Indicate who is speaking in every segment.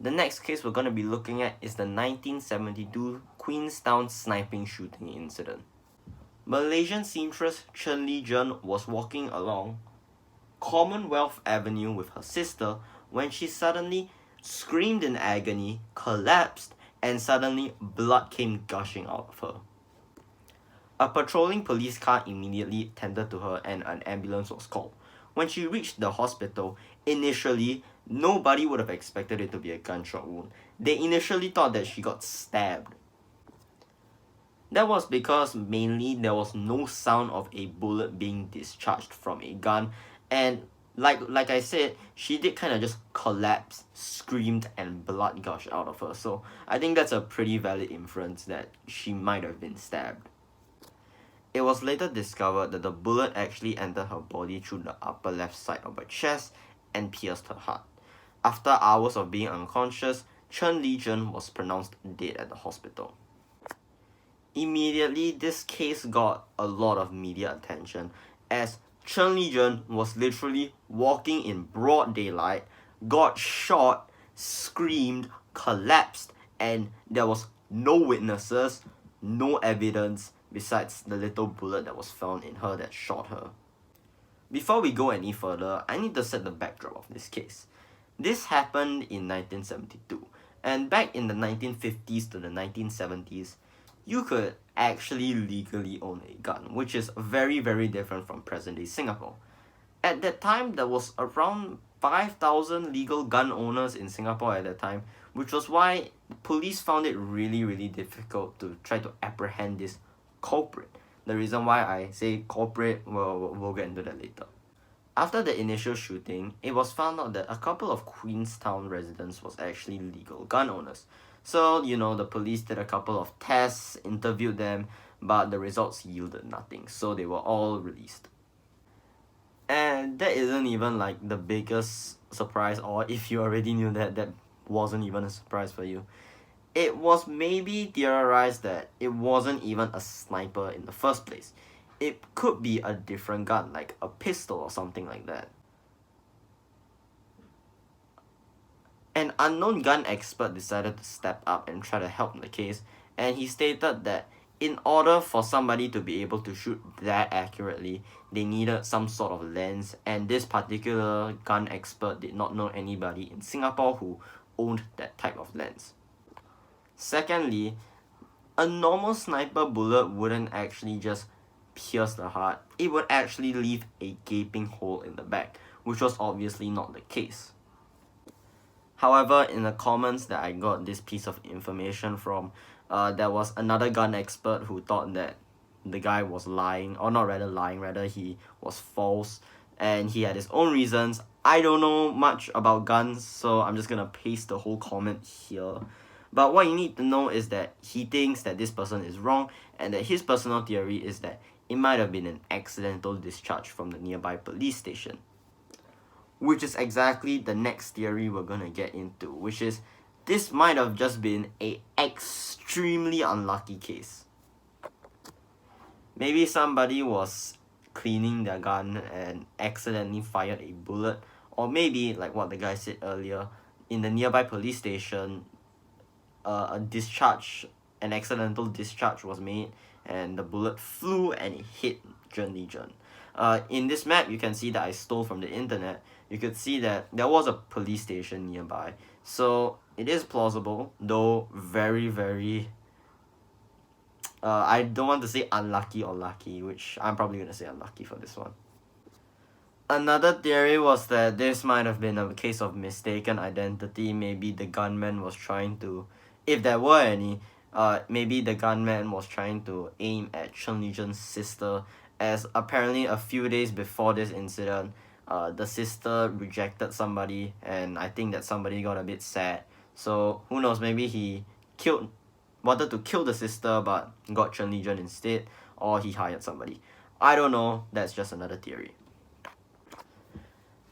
Speaker 1: The next case we're going to be looking at is the 1972 Queenstown Sniping shooting incident. Malaysian seamstress Chen Li-jen was walking along Commonwealth Avenue with her sister when she suddenly screamed in agony, collapsed, and suddenly blood came gushing out of her. A patrolling police car immediately tended to her and an ambulance was called. When she reached the hospital, initially, nobody would have expected it to be a gunshot wound. They initially thought that she got stabbed. That was because mainly there was no sound of a bullet being discharged from a gun, and like I said, she did kind of just collapse, screamed, and blood gushed out of her. So I think that's a pretty valid inference that she might have been stabbed. It was later discovered that the bullet actually entered her body through the upper left side of her chest and pierced her heart. After hours of being unconscious, Chen Li-jen was pronounced dead at the hospital. Immediately, this case got a lot of media attention as Chen Li-jen was literally walking in broad daylight, got shot, screamed, collapsed, and there was no witnesses, no evidence besides the little bullet that was found in her that shot her. Before we go any further, I need to set the backdrop of this case. This happened in 1972, and back in the 1950s to the 1970s, you could actually legally own a gun, which is very, very different from present-day Singapore. At that time, there was around 5,000 legal gun owners in Singapore at that time, which was why police found it really, really difficult to try to apprehend this culprit. The reason why I say culprit, we'll get into that later. After the initial shooting, it was found out that a couple of Queenstown residents was actually legal gun owners. So, the police did a couple of tests, interviewed them, but the results yielded nothing, so they were all released. And that isn't even like the biggest surprise, or if you already knew that, that wasn't even a surprise for you. It was maybe theorized that it wasn't even a sniper in the first place. It could be a different gun, like a pistol or something like that. An unknown gun expert decided to step up and try to help the case, and he stated that in order for somebody to be able to shoot that accurately, they needed some sort of lens, and this particular gun expert did not know anybody in Singapore who owned that type of lens. Secondly, a normal sniper bullet wouldn't actually just pierce the heart, it would actually leave a gaping hole in the back, which was obviously not the case. However, in the comments that I got this piece of information from, there was another gun expert who thought that the guy was lying, or not rather lying, rather he was false, and he had his own reasons. I don't know much about guns, so I'm just gonna paste the whole comment here. But what you need to know is that he thinks that this person is wrong, and that his personal theory is that it might have been an accidental discharge from the nearby police station. Which is exactly the next theory we're gonna get into, which is this might have just been a extremely unlucky case. Maybe somebody was cleaning their gun and accidentally fired a bullet, or maybe, like what the guy said earlier, in the nearby police station, an accidental discharge was made, and the bullet flew and it hit Chen Li-jen. In this map, you can see that I stole from the internet. You could see that there was a police station nearby. So it is plausible, though very, very... I don't want to say unlucky or lucky, which I'm probably going to say unlucky for this one. Another theory was that this might have been a case of mistaken identity. Maybe the gunman was trying to, if there were any, maybe the gunman was trying to aim at Chen Li-jen's sister, as apparently a few days before this incident, the sister rejected somebody, and I think that somebody got a bit sad. So who knows, maybe he wanted to kill the sister but got Chen Li-jen instead, or he hired somebody. I don't know, that's just another theory.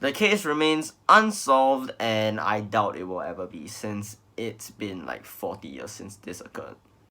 Speaker 1: The case remains unsolved, and I doubt it will ever be, since it's been like 40 years since this occurred.